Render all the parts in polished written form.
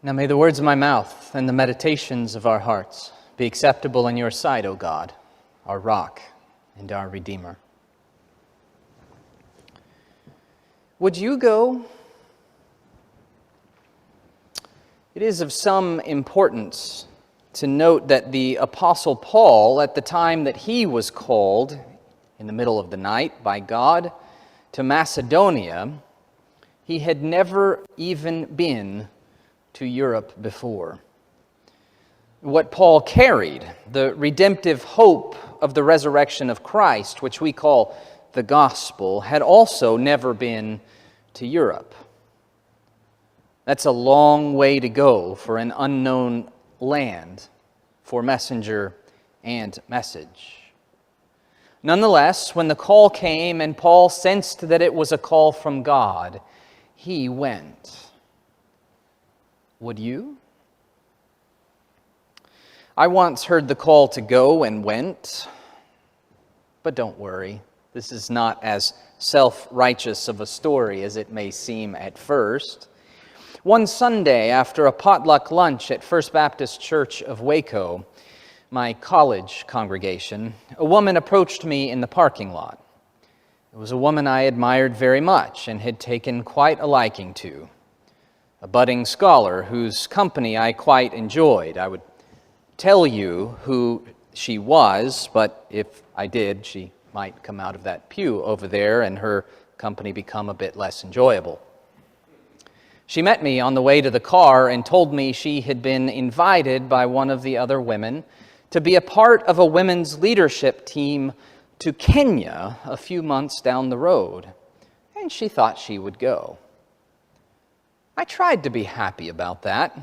Now may the words of my mouth and the meditations of our hearts be acceptable in your sight, O God, our rock and our Redeemer. Would you go? It is of some importance to note that the Apostle Paul, at the time that he was called in the middle of the night by God to Macedonia, he had never even been to Europe before. What Paul carried, the redemptive hope of the resurrection of Christ, which we call the gospel, had also never been to Europe. That's a long way to go for an unknown land, for messenger and message. Nonetheless, when the call came and Paul sensed that it was a call from God, he went. Would you? I once heard the call to go and went, but don't worry, this is not as self-righteous of a story as it may seem at first. One Sunday, after a potluck lunch at First Baptist Church of Waco, my college congregation, a woman approached me in the parking lot. It was a woman I admired very much and had taken quite a liking to. A budding scholar whose company I quite enjoyed. I would tell you who she was, but if I did, she might come out of that pew over there and her company become a bit less enjoyable. She met me on the way to the car and told me she had been invited by one of the other women to be a part of a women's leadership team to Kenya a few months down the road, and she thought she would go. I tried to be happy about that,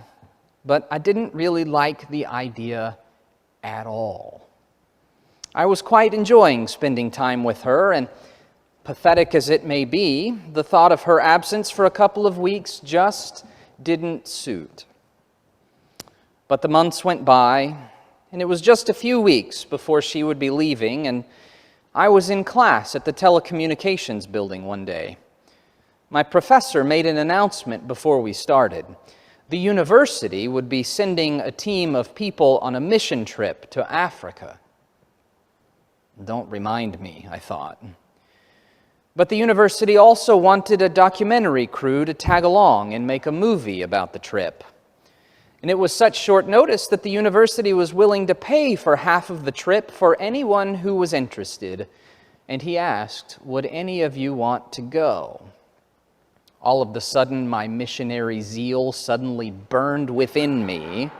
but I didn't really like the idea at all. I was quite enjoying spending time with her, and pathetic as it may be, the thought of her absence for a couple of weeks just didn't suit. But the months went by, and it was just a few weeks before she would be leaving, and I was in class at the telecommunications building one day. My professor made an announcement before we started. The university would be sending a team of people on a mission trip to Africa. Don't remind me, I thought. But the university also wanted a documentary crew to tag along and make a movie about the trip. And it was such short notice that the university was willing to pay for half of the trip for anyone who was interested. And he asked, would any of you want to go? All of a sudden, my missionary zeal suddenly burned within me,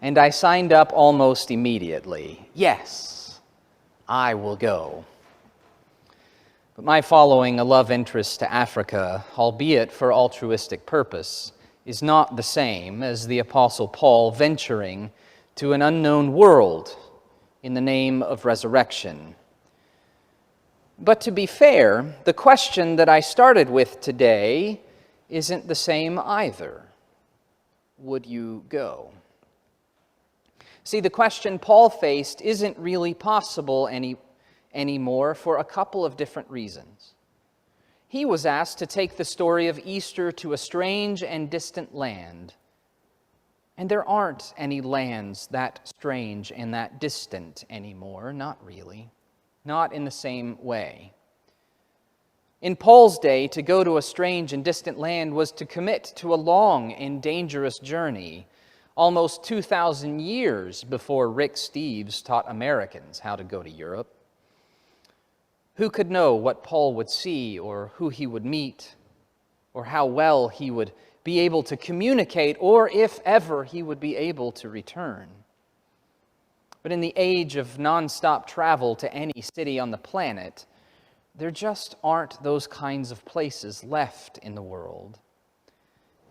and I signed up almost immediately. Yes, I will go. But my following a love interest to Africa, albeit for altruistic purpose, is not the same as the Apostle Paul venturing to an unknown world in the name of resurrection. But to be fair, the question that I started with today isn't the same either. Would you go? See, the question Paul faced isn't really possible anymore for a couple of different reasons. He was asked to take the story of Easter to a strange and distant land. And there aren't any lands that strange and that distant anymore, not really. Not in the same way. In Paul's day, to go to a strange and distant land was to commit to a long and dangerous journey, almost 2,000 years before Rick Steves taught Americans how to go to Europe. Who could know what Paul would see or who he would meet or how well he would be able to communicate or if ever he would be able to return? But in the age of nonstop travel to any city on the planet, there just aren't those kinds of places left in the world.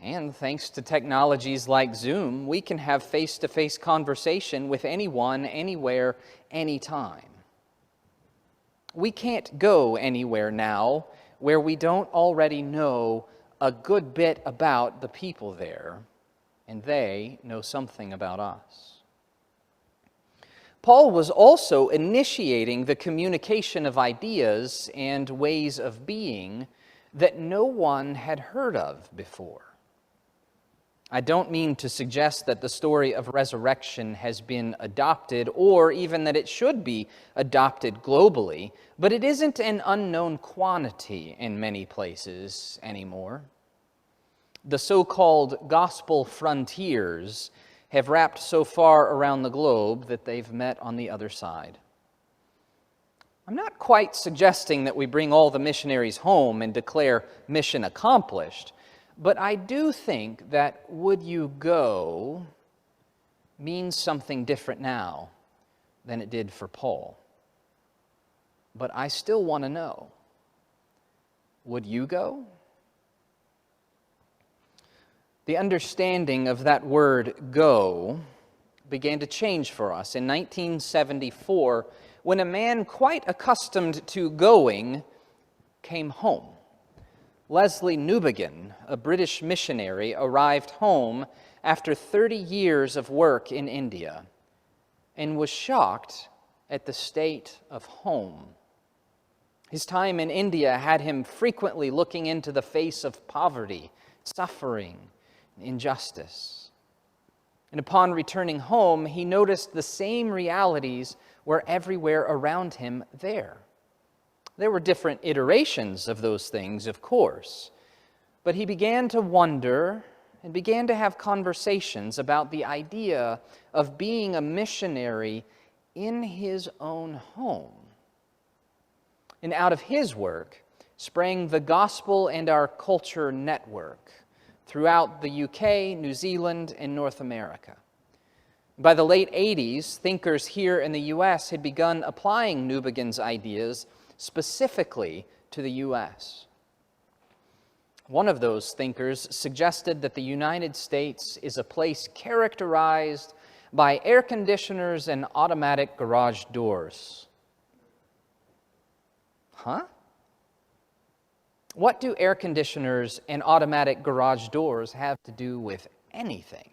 And thanks to technologies like Zoom, we can have face-to-face conversation with anyone, anywhere, anytime. We can't go anywhere now where we don't already know a good bit about the people there, and they know something about us. Paul was also initiating the communication of ideas and ways of being that no one had heard of before. I don't mean to suggest that the story of resurrection has been adopted or even that it should be adopted globally, but it isn't an unknown quantity in many places anymore. The so-called gospel frontiers have wrapped so far around the globe that they've met on the other side. I'm not quite suggesting that we bring all the missionaries home and declare mission accomplished, but I do think that "would you go" means something different now than it did for Paul. But I still want to know, would you go? The understanding of that word "go" began to change for us in 1974 when a man quite accustomed to going came home. Leslie Newbigin, a British missionary, arrived home after 30 years of work in India and was shocked at the state of home. His time in India had him frequently looking into the face of poverty, suffering, and injustice. And upon returning home, he noticed the same realities were everywhere around him there. There were different iterations of those things, of course, but he began to wonder and began to have conversations about the idea of being a missionary in his own home. And out of his work sprang the Gospel and Our Culture Network throughout the UK, New Zealand, and North America. By the late 80s, thinkers here in the U.S. had begun applying Newbigin's ideas specifically to the U.S. One of those thinkers suggested that the United States is a place characterized by air conditioners and automatic garage doors. Huh? What do air conditioners and automatic garage doors have to do with anything?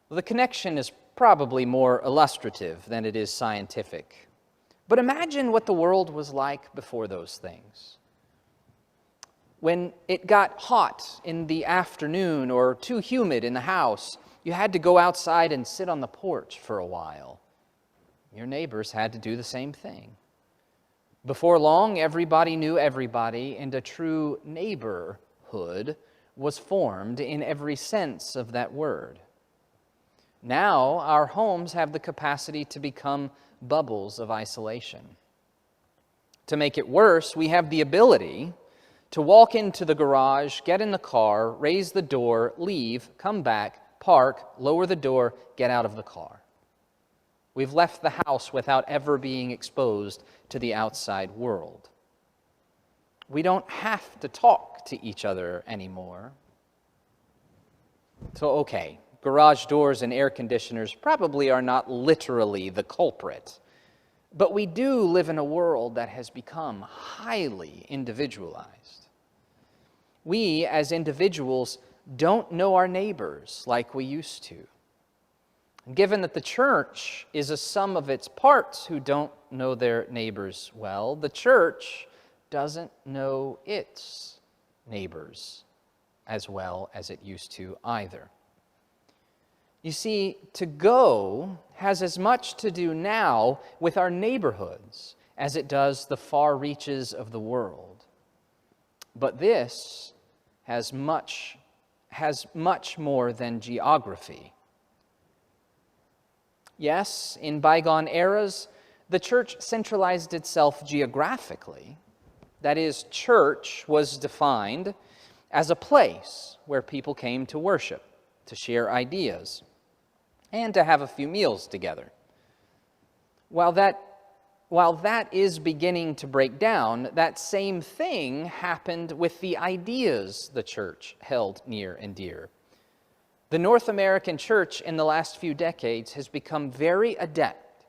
Well, the connection is probably more illustrative than it is scientific. But imagine what the world was like before those things. When it got hot in the afternoon or too humid in the house, you had to go outside and sit on the porch for a while. Your neighbors had to do the same thing. Before long, everybody knew everybody, and a true neighborhood was formed in every sense of that word. Now, our homes have the capacity to become bubbles of isolation. To make it worse, we have the ability to walk into the garage, get in the car, raise the door, leave, come back, park, lower the door, get out of the car. We've left the house without ever being exposed to the outside world. We don't have to talk to each other anymore. So, okay, garage doors and air conditioners probably are not literally the culprit, but we do live in a world that has become highly individualized. We, as individuals, don't know our neighbors like we used to. Given that the church is a sum of its parts who don't know their neighbors well, the church doesn't know its neighbors as well as it used to either. You see, to go has as much to do now with our neighborhoods as it does the far reaches of the world. But this has much more than geography. Yes, in bygone eras, the church centralized itself geographically. That is, church was defined as a place where people came to worship, to share ideas, and to have a few meals together. While that is beginning to break down, that same thing happened with the ideas the church held near and dear. The North American church in the last few decades has become very adept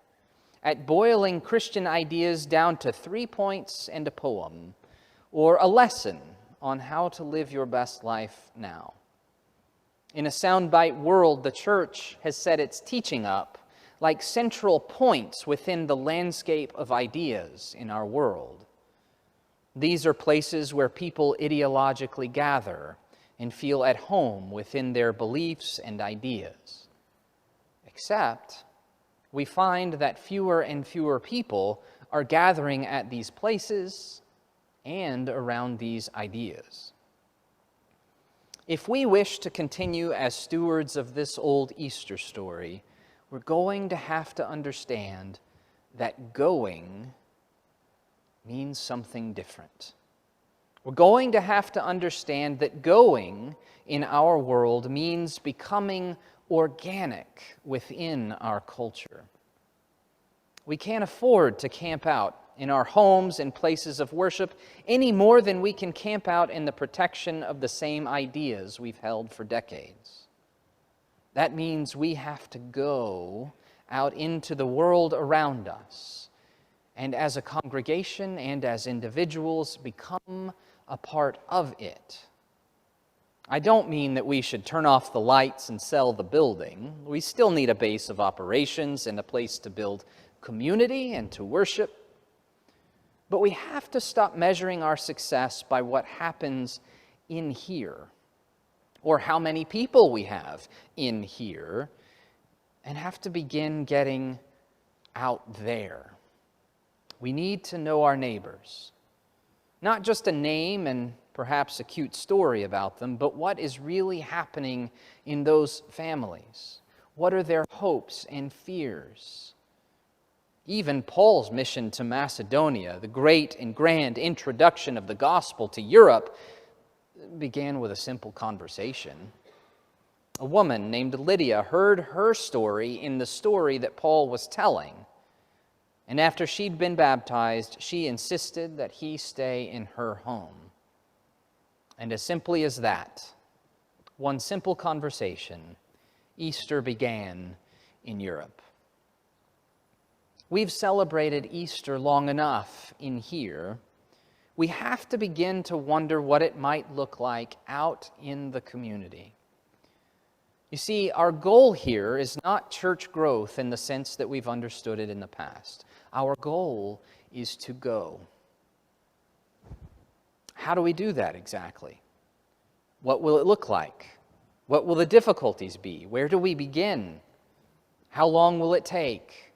at boiling Christian ideas down to 3 points and a poem, or a lesson on how to live your best life now. In a soundbite world, the church has set its teaching up like central points within the landscape of ideas in our world. These are places where people ideologically gather and feel at home within their beliefs and ideas. Except, we find that fewer and fewer people are gathering at these places and around these ideas. If we wish to continue as stewards of this old Easter story, we're going to have to understand that going means something different. We're going to have to understand that going in our world means becoming organic within our culture. We can't afford to camp out in our homes and places of worship any more than we can camp out in the protection of the same ideas we've held for decades. That means we have to go out into the world around us, and as a congregation and as individuals, become a part of it. I don't mean that we should turn off the lights and sell the building. We still need a base of operations and a place to build community and to worship. But we have to stop measuring our success by what happens in here, or how many people we have in here, and have to begin getting out there. We need to know our neighbors. Not just a name and perhaps a cute story about them, but what is really happening in those families. What are their hopes and fears? Even Paul's mission to Macedonia, the great and grand introduction of the gospel to Europe, began with a simple conversation. A woman named Lydia heard her story in the story that Paul was telling. And after she'd been baptized, she insisted that he stay in her home. And as simply as that, one simple conversation, Easter began in Europe. We've celebrated Easter long enough in here. We have to begin to wonder what it might look like out in the community. You see, our goal here is not church growth in the sense that we've understood it in the past. Our goal is to go. How do we do that exactly? What will it look like? What will the difficulties be? Where do we begin? How long will it take?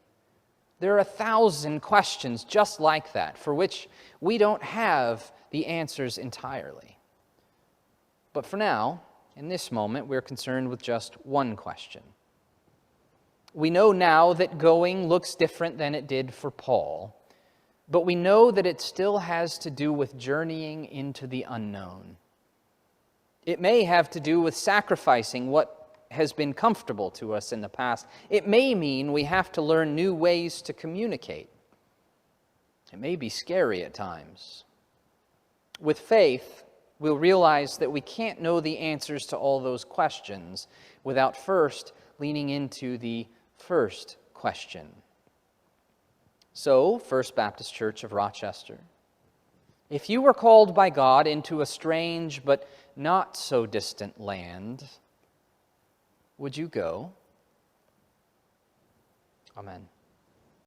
There are 1,000 questions just like that for which we don't have the answers entirely. But for now, in this moment, we're concerned with just one question. We know now that going looks different than it did for Paul, but we know that it still has to do with journeying into the unknown. It may have to do with sacrificing what has been comfortable to us in the past. It may mean we have to learn new ways to communicate. It may be scary at times. With faith, we'll realize that we can't know the answers to all those questions without first leaning into the first question. So, First Baptist Church of Rochester, if you were called by God into a strange but not so distant land, would you go? Amen.